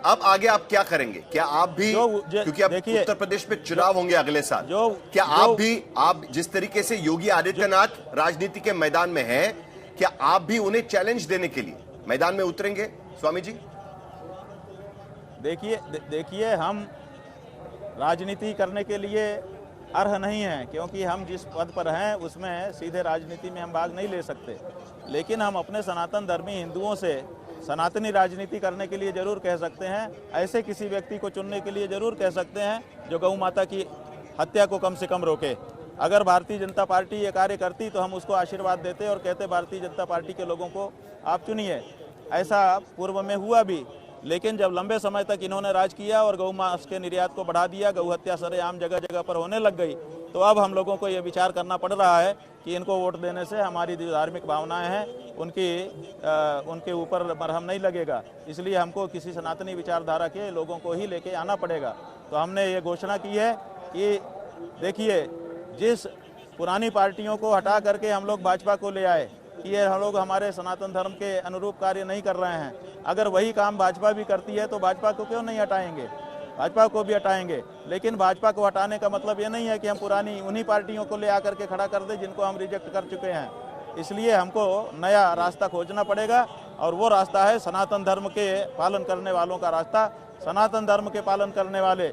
अब आगे आप क्या करेंगे? क्या आप भी, क्योंकि अब उत्तर प्रदेश में चुनाव होंगे अगले साल, क्या आप जिस तरीके से योगी आदित्यनाथ राजनीति के मैदान में हैं, क्या आप भी उन्हें चैलेंज देने के लिए मैदान में उतरेंगे स्वामी जी? देखिए हम राजनीति करने के लिए अर्ह नहीं हैं, क्योंकि हम जिस पद पर हैं उसमें सीधे राजनीति में हम भाग नहीं ले सकते। लेकिन हम अपने सनातन धर्मी हिंदुओं से सनातनी राजनीति करने के लिए जरूर कह सकते हैं, ऐसे किसी व्यक्ति को चुनने के लिए जरूर कह सकते हैं जो गौ माता की हत्या को कम से कम रोके। अगर भारतीय जनता पार्टी ये कार्य करती तो हम उसको आशीर्वाद देते और कहते भारतीय जनता पार्टी के लोगों को आप चुनिए। ऐसा पूर्व में हुआ भी, लेकिन जब लंबे समय तक इन्होंने राज किया और गौ मांस के निर्यात को बढ़ा दिया, गौ हत्या सरेआम जगह जगह पर होने लग गई, तो अब हम लोगों को ये विचार करना पड़ रहा है कि इनको वोट देने से हमारी जो धार्मिक भावनाएं हैं उनके ऊपर मरहम नहीं लगेगा। इसलिए हमको किसी सनातनी विचारधारा के लोगों को ही लेके आना पड़ेगा। तो हमने ये घोषणा की है कि देखिए, जिस पुरानी पार्टियों को हटा करके हम लोग भाजपा को ले आए कि ये हम लोग हमारे सनातन धर्म के अनुरूप कार्य नहीं कर रहे हैं, अगर वही काम भाजपा भी करती है तो भाजपा को क्यों नहीं हटाएंगे? भाजपा को भी हटाएंगे। लेकिन भाजपा को हटाने का मतलब ये नहीं है कि हम पुरानी उन्हीं पार्टियों को ले आकर के खड़ा कर दें जिनको हम रिजेक्ट कर चुके हैं। इसलिए हमको नया रास्ता खोजना पड़ेगा, और वो रास्ता है सनातन धर्म के पालन करने वालों का रास्ता। सनातन धर्म के पालन करने वाले,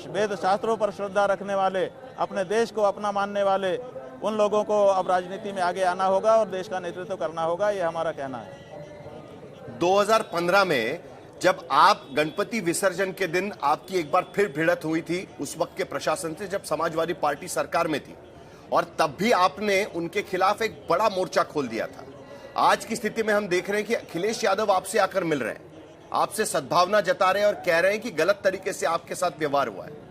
वेद शास्त्रों पर श्रद्धा रखने वाले, अपने देश को अपना मानने वाले, उन लोगों को अब राजनीति में आगे आना होगा और देश का नेतृत्व करना होगा, ये हमारा कहना है। 2015 में जब आप गणपति विसर्जन के दिन आपकी एक बार फिर भिड़ंत हुई थी उस वक्त के प्रशासन से, जब समाजवादी पार्टी सरकार में थी, और तब भी आपने उनके खिलाफ एक बड़ा मोर्चा खोल दिया था। आज की स्थिति में हम देख रहे हैं कि अखिलेश यादव आपसे आकर मिल रहे हैं, आपसे सद्भावना जता रहे हैं और कह रहे हैं कि गलत तरीके से आपके साथ व्यवहार हुआ है।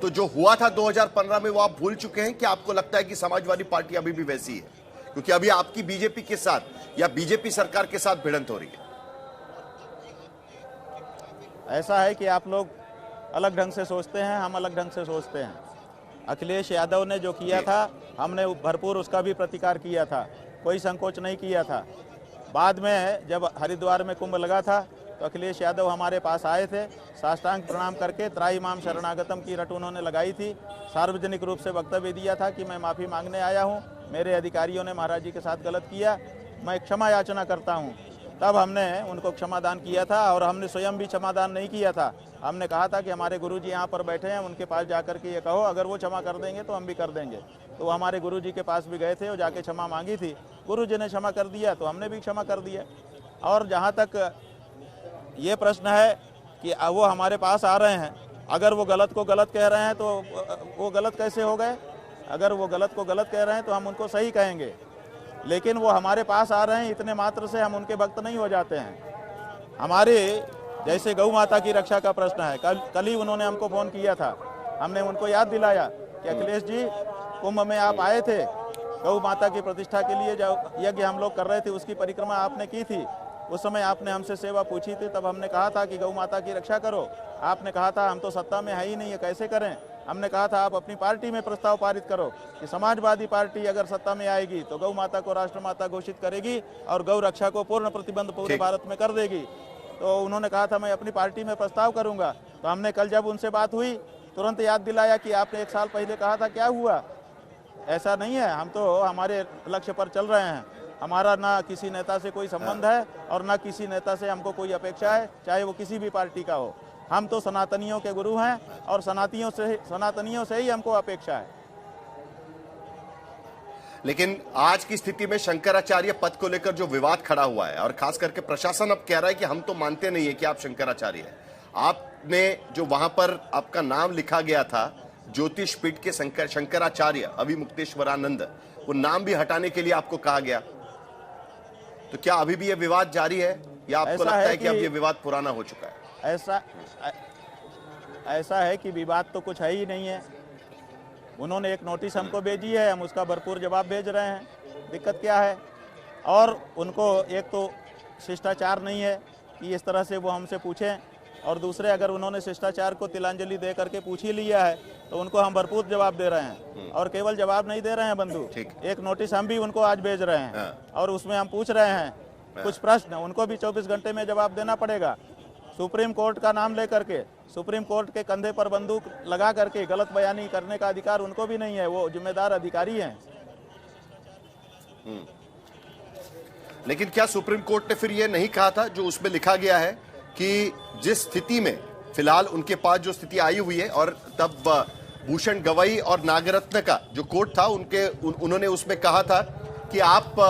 तो जो हुआ था 2015 में वो आप भूल चुके हैं कि आपको लगता है कि समाजवादी पार्टी अभी भी वैसी है? क्योंकि अभी आपकी बीजेपी के साथ या बीजेपी सरकार के साथ भिड़ंत हो रही है। ऐसा है कि आप लोग अलग ढंग से सोचते हैं, हम अलग ढंग से सोचते हैं। अखिलेश यादव ने जो किया था हमने भरपूर उसका भी प्रतिकार किया था, कोई संकोच नहीं किया था। बाद में जब हरिद्वार में कुंभ लगा था तो अखिलेश यादव हमारे पास आए थे, साष्टांग प्रणाम करके त्राईमाम शरणागतम की रट उन्होंने लगाई थी। सार्वजनिक रूप से वक्तव्य दिया था कि मैं माफ़ी मांगने आया हूँ, मेरे अधिकारियों ने महाराज जी के साथ गलत किया, मैं क्षमा याचना करता हूँ। तब हमने उनको क्षमादान किया था, और हमने स्वयं भी क्षमादान नहीं किया था। हमने कहा था कि हमारे गुरुजी यहाँ पर बैठे हैं, उनके पास जाकर के ये कहो, अगर वो क्षमा कर देंगे तो हम भी कर देंगे। तो वो हमारे गुरुजी के पास भी गए थे और जाके क्षमा मांगी थी, गुरुजी ने क्षमा कर दिया तो हमने भी क्षमा कर दिया। और जहाँ तक ये प्रश्न है कि वो हमारे पास आ रहे हैं, अगर वो गलत को गलत कह रहे हैं तो वो गलत कैसे हो गए? अगर वो गलत को गलत कह रहे हैं तो हम उनको सही कहेंगे, लेकिन वो हमारे पास आ रहे हैं इतने मात्र से हम उनके भक्त नहीं हो जाते हैं। हमारे जैसे गौ माता की रक्षा का प्रश्न है, कल ही उन्होंने हमको फ़ोन किया था, हमने उनको याद दिलाया कि अखिलेश जी कुंभ में आप आए थे, गौ माता की प्रतिष्ठा के लिए जो यज्ञ हम लोग कर रहे थे उसकी परिक्रमा आपने की थी, उस समय आपने हमसे सेवा पूछी थी, तब हमने कहा था कि गौ माता की रक्षा करो। आपने कहा था हम तो सत्ता में है ही नहीं है, कैसे करें? हमने कहा था आप अपनी पार्टी में प्रस्ताव पारित करो कि समाजवादी पार्टी अगर सत्ता में आएगी तो गौ माता को राष्ट्रमाता घोषित करेगी और गौ रक्षा को पूर्ण प्रतिबंध पूरे भारत में कर देगी। तो उन्होंने कहा था मैं अपनी पार्टी में प्रस्ताव करूंगा। तो हमने कल जब उनसे बात हुई तुरंत याद दिलाया कि आपने 1 साल पहले कहा था, क्या हुआ? ऐसा नहीं है, हम तो हमारे लक्ष्य पर चल रहे हैं। हमारा ना किसी नेता से कोई संबंध है और ना किसी नेता से हमको कोई अपेक्षा है, चाहे वो किसी भी पार्टी का हो। हम तो सनातनियों के गुरु हैं और सनातनियों से ही हमको अपेक्षा है। लेकिन आज की स्थिति में शंकराचार्य पद को लेकर जो विवाद खड़ा हुआ है, और खास करके प्रशासन अब कह रहा है कि हम तो मानते नहीं है कि आप शंकराचार्य हैं। आपने जो वहां पर आपका नाम लिखा गया था ज्योतिष पीठ के शंकराचार्य अभिमुक्तेश्वरानंद, वो नाम भी हटाने के लिए आपको कहा गया। तो क्या अभी भी ये विवाद जारी है या आपको लगता है कि अब ये विवाद पुराना हो चुका है? ऐसा है कि विवाद तो कुछ है ही नहीं है। उन्होंने एक नोटिस हमको भेजी है, हम उसका भरपूर जवाब भेज रहे हैं। दिक्कत क्या है? और उनको एक तो शिष्टाचार नहीं है कि इस तरह से वो हमसे पूछें, और दूसरे अगर उन्होंने शिष्टाचार को तिलांजलि दे करके पूछ ही लिया है तो उनको हम भरपूर जवाब दे रहे हैं। और केवल जवाब नहीं दे रहे हैं बंधु, एक नोटिस हम भी उनको आज भेज रहे हैं और उसमें हम पूछ रहे हैं कुछ प्रश्न, उनको भी 24 घंटे में जवाब देना पड़ेगा। सुप्रीम कोर्ट का नाम लेकर के, सुप्रीम कोर्ट के कंधे पर बंदूक लगा करके गलत बयानी करने का अधिकार उनको भी नहीं है, वो जिम्मेदार अधिकारी हैं। लेकिन क्या सुप्रीम कोर्ट ने फिर यह नहीं कहा था जो उसमें लिखा गया है कि जिस स्थिति में फिलहाल उनके पास जो स्थिति आई हुई है, और तब भूषण गवई और नागरत्न का जो कोर्ट था उन्होंने उसमें कहा था कि आप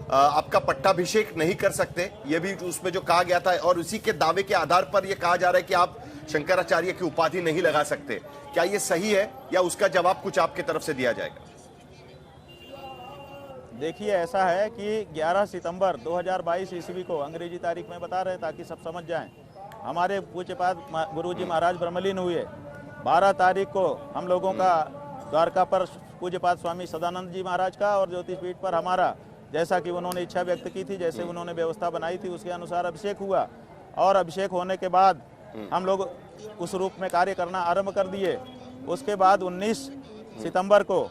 आपका पट्टाभिषेक नहीं कर सकते, यह भी उसमें जो कहा गया था, और उसी के दावे के आधार पर यह कहा जा रहा है कि आप शंकराचार्य की उपाधि नहीं लगा सकते। क्या यह सही है या उसका जवाब कुछ आपके तरफ से दिया जाएगा? देखिए, ऐसा है कि 11 सितंबर 2022 ईस्वी को अंग्रेजी तारीख में बता रहे ताकि सब समझ जाएं, हमारे पूज्यपाद गुरुजी महाराज ब्रह्मलीन हुए। 12 तारीख को हम लोगों का द्वारका पर पूज्यपाद स्वामी सदानंद जी महाराज का और ज्योतिषपीठ पर हमारा, जैसा कि उन्होंने इच्छा व्यक्त की थी, जैसे उन्होंने व्यवस्था बनाई थी, उसके अनुसार अभिषेक हुआ। और अभिषेक होने के बाद हम लोग उस रूप में कार्य करना आरंभ कर दिए। उसके बाद 19 सितंबर को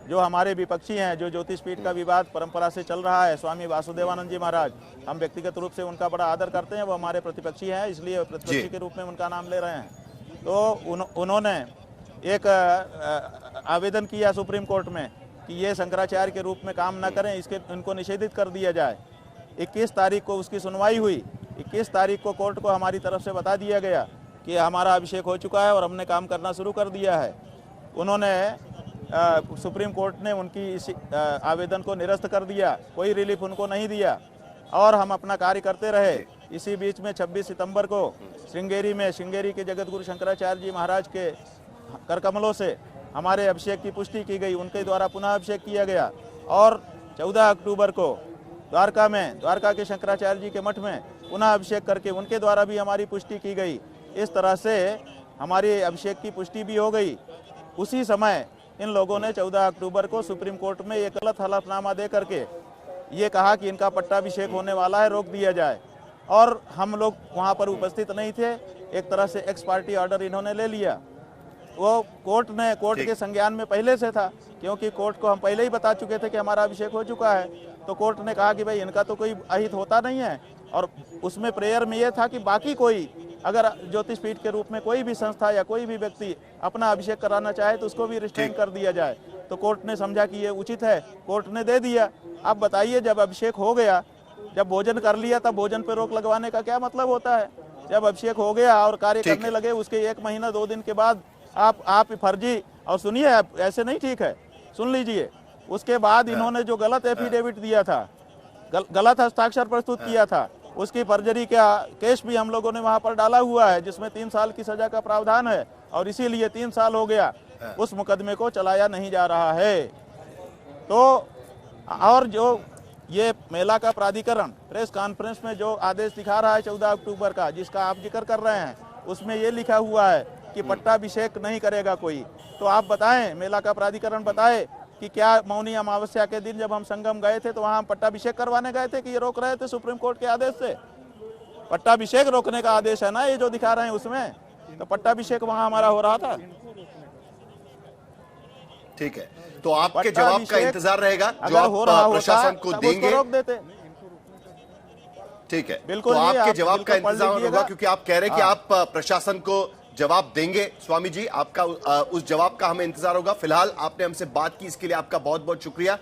जो हमारे विपक्षी हैं, जो ज्योतिषपीठ का विवाद परंपरा से चल रहा है, स्वामी वासुदेवानंद जी महाराज, हम व्यक्तिगत रूप से उनका बड़ा आदर करते हैं, वो हमारे प्रतिपक्षी हैं, इसलिए प्रतिपक्षी के रूप में उनका नाम ले रहे हैं। तो उन्होंने एक आवेदन किया सुप्रीम कोर्ट में कि ये शंकराचार्य के रूप में काम न करें, इनको निषेधित कर दिया जाए। 21 तारीख को उसकी सुनवाई हुई। 21 तारीख को कोर्ट को हमारी तरफ से बता दिया गया कि हमारा अभिषेक हो चुका है और हमने काम करना शुरू कर दिया है। उन्होंने सुप्रीम कोर्ट ने उनकी इस आवेदन को निरस्त कर दिया, कोई रिलीफ उनको नहीं दिया और हम अपना कार्य करते रहे। इसी बीच में 26 सितंबर को श्रृंगेरी के जगत गुरु शंकराचार्य जी महाराज के करकमलों से हमारे अभिषेक की पुष्टि की गई, उनके द्वारा पुनः अभिषेक किया गया। और 14 अक्टूबर को द्वारका के शंकराचार्य जी के मठ में पुनः अभिषेक करके उनके द्वारा भी हमारी पुष्टि की गई। इस तरह से हमारे अभिषेक की पुष्टि भी हो गई। उसी समय इन लोगों ने 14 अक्टूबर को सुप्रीम कोर्ट में एक गलत हलफनामा दे करके ये कहा कि इनका पट्टाभिषेक होने वाला है, रोक दिया जाए। और हम लोग वहाँ पर उपस्थित नहीं थे, एक तरह से एक्स पार्टी ऑर्डर इन्होंने ले लिया। वो कोर्ट के संज्ञान में पहले से था, क्योंकि कोर्ट को हम पहले ही बता चुके थे कि हमारा अभिषेक हो चुका है। तो कोर्ट ने कहा कि भाई इनका तो कोई अहित होता नहीं है, और उसमें प्रेयर में ये था कि बाकी कोई अगर ज्योतिषपीठ के रूप में कोई भी संस्था या कोई भी व्यक्ति अपना अभिषेक कराना चाहे तो उसको भी रिस्ट्रेन कर दिया जाए। तो कोर्ट ने समझा कि ये उचित है, कोर्ट ने दे दिया। अब बताइए, जब अभिषेक हो गया, जब भोजन कर लिया, तब भोजन पे रोक लगवाने का क्या मतलब होता है? जब अभिषेक हो गया और कार्य करने लगे, उसके 1 महीना 2 दिन के बाद आप फर्जी, और सुनिए, आप ऐसे नहीं ठीक है, सुन लीजिए। उसके बाद इन्होंने जो गलत एफिडेविट दिया था, गलत हस्ताक्षर प्रस्तुत किया था, उसकी फर्जरी का केस भी हम लोगों ने वहां पर डाला हुआ है, जिसमें 3 साल की सजा का प्रावधान है, और इसीलिए 3 साल हो गया उस मुकदमे को चलाया नहीं जा रहा है। तो और जो ये मेला का प्राधिकरण प्रेस कॉन्फ्रेंस में जो आदेश दिखा रहा है 14 अक्टूबर का, जिसका आप जिक्र कर रहे हैं, उसमें ये लिखा हुआ है कि पट्टाभिषेक नहीं करेगा कोई। तो आप बताएं, मेला का प्राधिकरण बताए कि क्या मौनी अमावस्या के दिन जब हम संगम गए थे तो वहां हम पट्टाभिषेक करवाने गए थे कि ये रोक रहे थे सुप्रीम कोर्ट के आदेश से? पट्टाभिषेक रोकने का आदेश है ना ये जो दिखा रहे हैं उसमें, तो पट्टाभिषेक वहां हमारा हो रहा था। ठीक है, तो आपके जवाब का इंतजार रहेगा जो आप प्रशासन को देंगे। रोक देते। ठीक है, बिल्कुल, तो आपके जवाब का इंतजार होगा, क्योंकि आप कह रहे हैं कि आप प्रशासन को जवाब देंगे। स्वामी जी, आपका उस जवाब का हमें इंतजार होगा। फिलहाल आपने हमसे बात की, इसके लिए आपका बहुत बहुत शुक्रिया।